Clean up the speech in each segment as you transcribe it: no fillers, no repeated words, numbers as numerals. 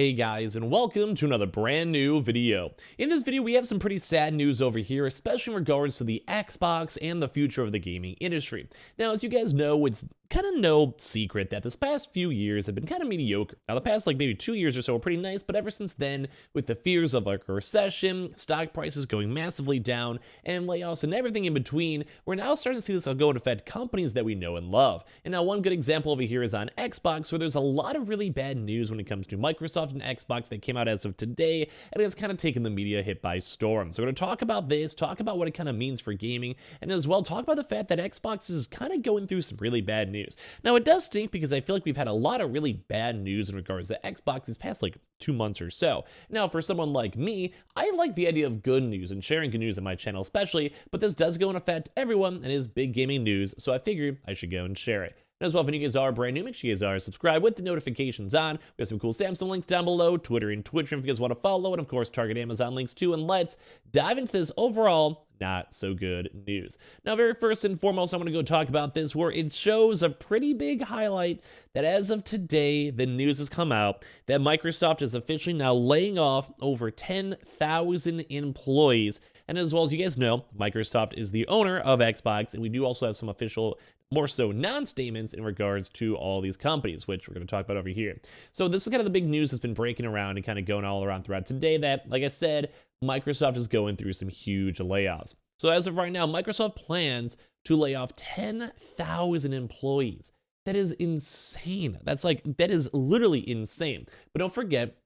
Hey guys, and welcome to another brand new video. In this video, we have some pretty sad news over here, especially in regards to the Xbox and the future of the gaming industry. Now, as you guys know, it's kind of no secret that this past few years have been kind of mediocre. Now, the past maybe 2 years or so were pretty nice, but ever since then, with the fears of a recession, stock prices going massively down, and layoffs and everything in between, we're now starting to see this go and affect companies that we know and love. And now, one good example over here is on Xbox, where there's a lot of really bad news when it comes to Microsoft and Xbox that came out as of today, and it's kind of taken the media hit by storm. So we're going to talk about this, talk about what it kind of means for gaming, and as well talk about the fact that Xbox is kind of going through some really bad news. Now, it does stink because I feel like we've had a lot of really bad news in regards to Xbox these past 2 months or so. Now, for someone like me, I like the idea of good news and sharing good news on my channel especially, but this does go and affect everyone and is big gaming news, so I figured I should go and share it. And as well, if any of you guys are brand new, make sure you guys are subscribed with the notifications on. We have some cool Samsung links down below, Twitter and Twitch if you guys want to follow, and of course, Target Amazon links too. And let's dive into this overall not so good news. Now, very first and foremost, I'm going to go talk about this where it shows a pretty big highlight that as of today, the news has come out that Microsoft is officially now laying off over 10,000 employees. And as well as you guys know, Microsoft is the owner of Xbox, and we do also have some official more so non-statements in regards to all these companies, which we're going to talk about over here. So this is kind of the big news that's been breaking around and kind of going all around throughout today that, like I said, Microsoft is going through some huge layoffs. So as of right now, Microsoft plans to lay off 10,000 employees. That is insane. That is literally insane. But don't forget,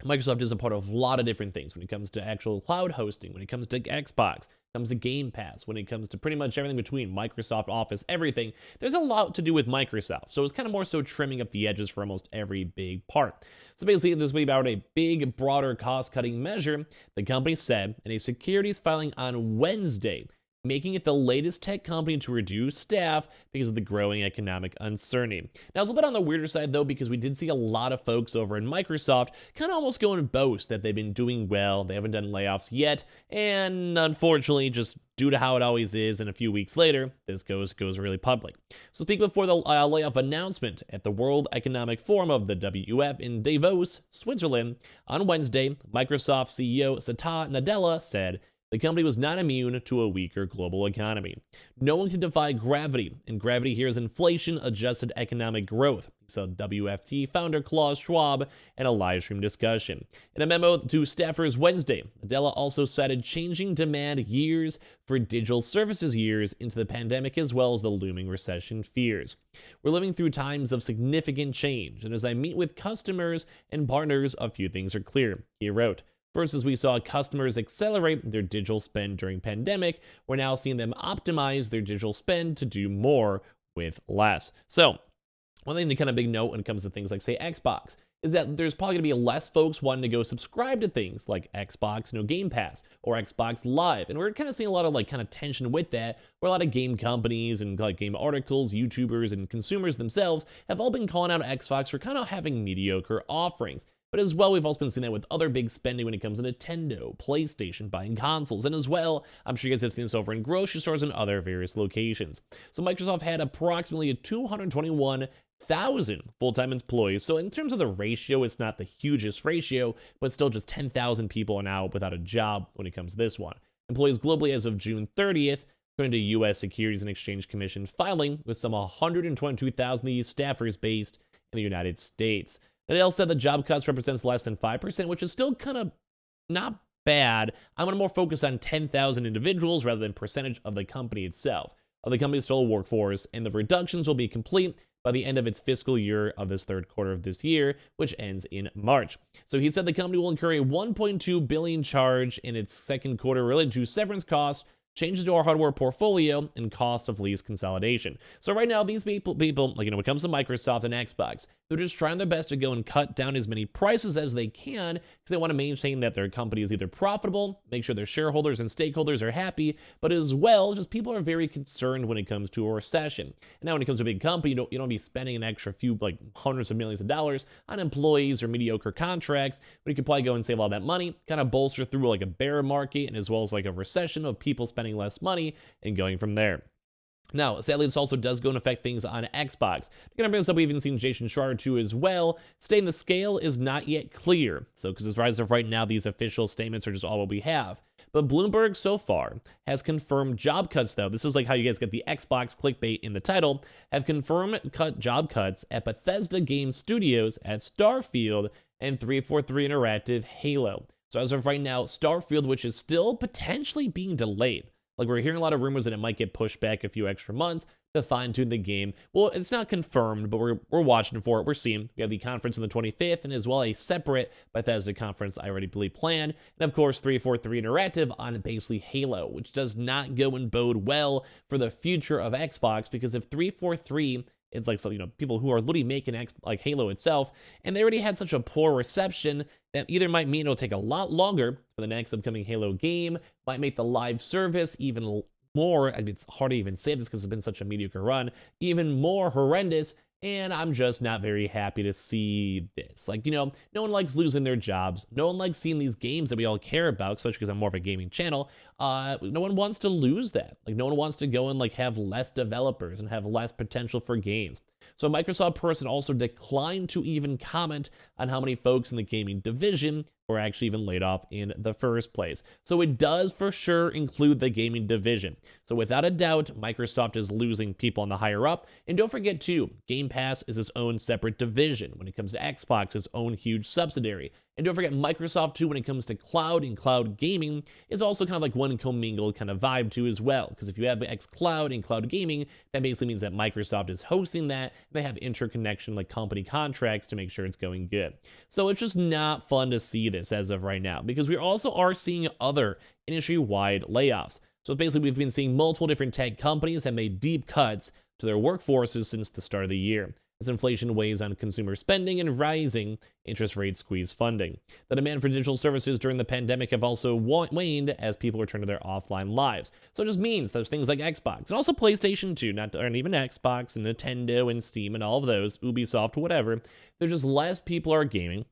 Microsoft is a part of a lot of different things when it comes to actual cloud hosting, when it comes to Xbox, when it comes to Game Pass, when it comes to pretty much everything between Microsoft Office, everything. There's a lot to do with Microsoft, so it's kind of more so trimming up the edges for almost every big part. So basically, this will be about a big, broader cost-cutting measure, the company said in a securities filing on Wednesday, making it the latest tech company to reduce staff because of the growing economic uncertainty. Now, it's a little bit on the weirder side, though, because we did see a lot of folks over in Microsoft kind of almost go and boast that they've been doing well, they haven't done layoffs yet, and unfortunately, just due to how it always is, and a few weeks later, this goes really public. So speaking before the layoff announcement at the World Economic Forum of the WEF in Davos, Switzerland, on Wednesday, Microsoft CEO Satya Nadella said, the company was not immune to a weaker global economy. No one can defy gravity, and gravity here is inflation-adjusted economic growth, said WFT founder Klaus Schwab in a live stream discussion. In a memo to staffers Wednesday, Nadella also cited changing demand years for digital services years into the pandemic as well as the looming recession fears. We're living through times of significant change, and as I meet with customers and partners, a few things are clear, he wrote. First, as we saw customers accelerate their digital spend during pandemic, we're now seeing them optimize their digital spend to do more with less. So, one thing to kind of big note when it comes to things like, say, Xbox, is that there's probably going to be less folks wanting to go subscribe to things like Xbox, Game Pass, or Xbox Live. And we're kind of seeing a lot of kind of tension with that, where a lot of game companies and game articles, YouTubers, and consumers themselves have all been calling out Xbox for kind of having mediocre offerings. But as well, we've also been seeing that with other big spending when it comes to Nintendo, PlayStation, buying consoles, and as well, I'm sure you guys have seen this over in grocery stores and other various locations. So Microsoft had approximately 221,000 full-time employees. So in terms of the ratio, it's not the hugest ratio, but still just 10,000 people are now without a job when it comes to this one. Employees globally as of June 30th, according to U.S. Securities and Exchange Commission filing, with some 122,000 of these staffers based in the United States. Nadella said the job cuts represents less than 5%, which is still kind of not bad. I'm going to more focus on 10,000 individuals rather than percentage of the company itself. Of the company's total workforce, and the reductions will be complete by the end of its fiscal year of this third quarter of this year, which ends in March. So he said the company will incur a $1.2 billion charge in its second quarter related to severance costs, changes to our hardware portfolio, and cost of lease consolidation. So right now, these people, when it comes to Microsoft and Xbox, they're just trying their best to go and cut down as many prices as they can because they want to maintain that their company is either profitable, make sure their shareholders and stakeholders are happy, but as well, just people are very concerned when it comes to a recession. And now when it comes to a big company, you don't be spending an extra few, hundreds of millions of dollars on employees or mediocre contracts, but you could probably go and save all that money, kind of bolster through a bear market, and as well as a recession of people spending less money and going from there. Now, sadly, this also does go and affect things on Xbox. To kind of bring this up, we've even seen Jason Schreier too as well, stating the scale is not yet clear. So, because as of right now, these official statements are just all what we have. But Bloomberg so far has confirmed job cuts, though. This is like how you guys get the Xbox clickbait in the title. Have confirmed job cuts at Bethesda Game Studios, at Starfield, and 343 Interactive Halo. So as of right now, Starfield, which is still potentially being delayed. Like, we're hearing a lot of rumors that it might get pushed back a few extra months to fine-tune the game. Well, it's not confirmed, but we're watching for it. We're seeing. We have the conference on the 25th, and as well a separate Bethesda conference I already believe planned. And of course, 343 Interactive on basically Halo, which does not go and bode well for the future of Xbox, because if 343 it's like, so, people who are literally making like Halo itself, and they already had such a poor reception that either might mean it'll take a lot longer for the next upcoming Halo game, might make the live service even more, I mean, it's hard to even say this because it's been such a mediocre run, even more horrendous. And I'm just not very happy to see this. Like, no one likes losing their jobs. No one likes seeing these games that we all care about, especially because I'm more of a gaming channel. No one wants to lose that. Like, no one wants to go and like have less developers and have less potential for games. So a Microsoft person also declined to even comment on how many folks in the gaming division were actually even laid off in the first place. So it does for sure include the gaming division. So without a doubt, Microsoft is losing people on the higher up. And don't forget too, Game Pass is its own separate division. When it comes to Xbox, its own huge subsidiary. And don't forget, Microsoft too, when it comes to cloud and cloud gaming, is also kind of like one commingled kind of vibe too as well. Because if you have xCloud and cloud gaming, that basically means that Microsoft is hosting that. They have interconnection like company contracts to make sure it's going good. So it's just not fun to see this as of right now, because we also are seeing other industry-wide layoffs. So basically, we've been seeing multiple different tech companies have made deep cuts to their workforces since the start of the year, as inflation weighs on consumer spending and rising interest rates squeeze funding. The demand for digital services during the pandemic have also waned as people return to their offline lives. So it just means those things like Xbox and also PlayStation 2, and even Xbox and Nintendo and Steam and all of those, Ubisoft, whatever, there's just less people are gaming.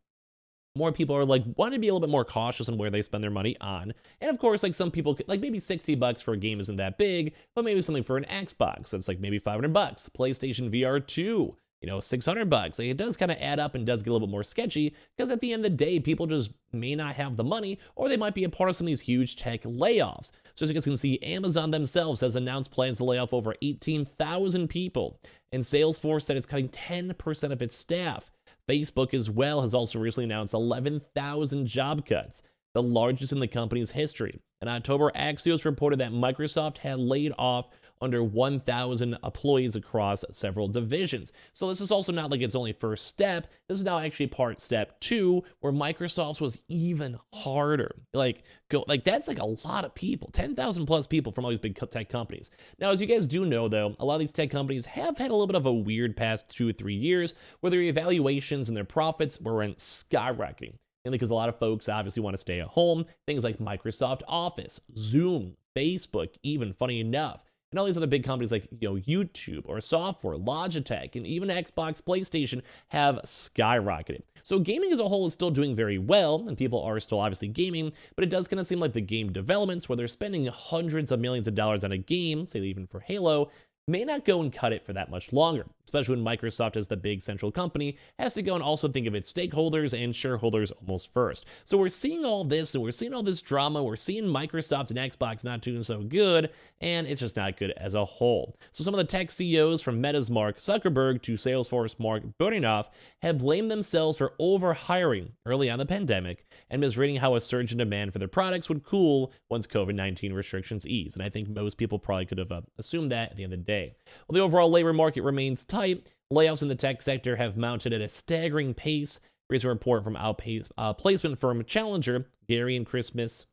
More people are like want to be a little bit more cautious on where they spend their money on. And of course, like some people, like maybe $60 for a game isn't that big, but maybe something for an Xbox that's like maybe $500. PlayStation VR 2, $600. Like, it does kind of add up and does get a little bit more sketchy, because at the end of the day, people just may not have the money, or they might be a part of some of these huge tech layoffs. So as you guys can see, Amazon themselves has announced plans to lay off over 18,000 people, and Salesforce said it's cutting 10% of its staff. Facebook as well has also recently announced 11,000 job cuts, the largest in the company's history. In October, Axios reported that Microsoft had laid off under 1,000 employees across several divisions. So this is also not like it's only first step. This is now actually step 2, where Microsoft's was even harder. That's like a lot of people, 10,000 plus people from all these big tech companies. Now, as you guys do know, though, a lot of these tech companies have had a little bit of a weird past 2 or 3 years, where their evaluations and their profits were skyrocketing. And because a lot of folks obviously want to stay at home, things like Microsoft Office, Zoom, Facebook, even funny enough, and all these other big companies like YouTube or software, Logitech, and even Xbox, PlayStation have skyrocketed. So gaming as a whole is still doing very well, and people are still obviously gaming, but it does kind of seem like the game developments, where they're spending hundreds of millions of dollars on a game, say even for Halo, may not go and cut it for that much longer, especially when Microsoft, as the big central company, has to go and also think of its stakeholders and shareholders almost first. So we're seeing all this, and we're seeing all this drama. We're seeing Microsoft and Xbox not doing so good, and it's just not good as a whole. So some of the tech CEOs, from Meta's Mark Zuckerberg to Salesforce Mark Burnoff, have blamed themselves for overhiring early on in the pandemic and misreading how a surge in demand for their products would cool once COVID-19 restrictions ease. And I think most people probably could have assumed that at the end of the day. Well, the overall labor market remains tight. Layoffs in the tech sector have mounted at a staggering pace. Recent report from placement firm Challenger, Gary and Christmas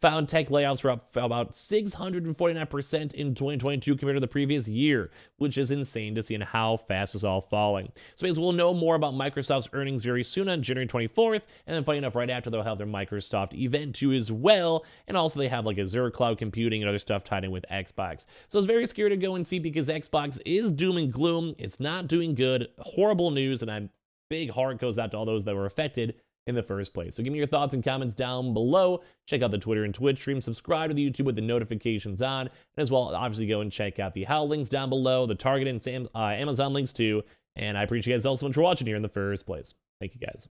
found tech layoffs were up about 649% in 2022 compared to the previous year, which is insane to see in how fast it's all falling. So as we'll know more about Microsoft's earnings very soon on January 24th, and then funny enough, right after they'll have their Microsoft event too as well, and also they have like Azure cloud computing and other stuff tied in with Xbox. So it's very scary to go and see, because Xbox is doom and gloom. It's not doing good, horrible news, and I'm big heart goes out to all those that were affected in the first place. So give me your thoughts and comments down below. Check out the Twitter and Twitch stream. Subscribe to the YouTube with the notifications on. And as well, obviously go and check out the How links down below, the Target and Amazon links too. And I appreciate you guys all so much for watching here in the first place. Thank you guys.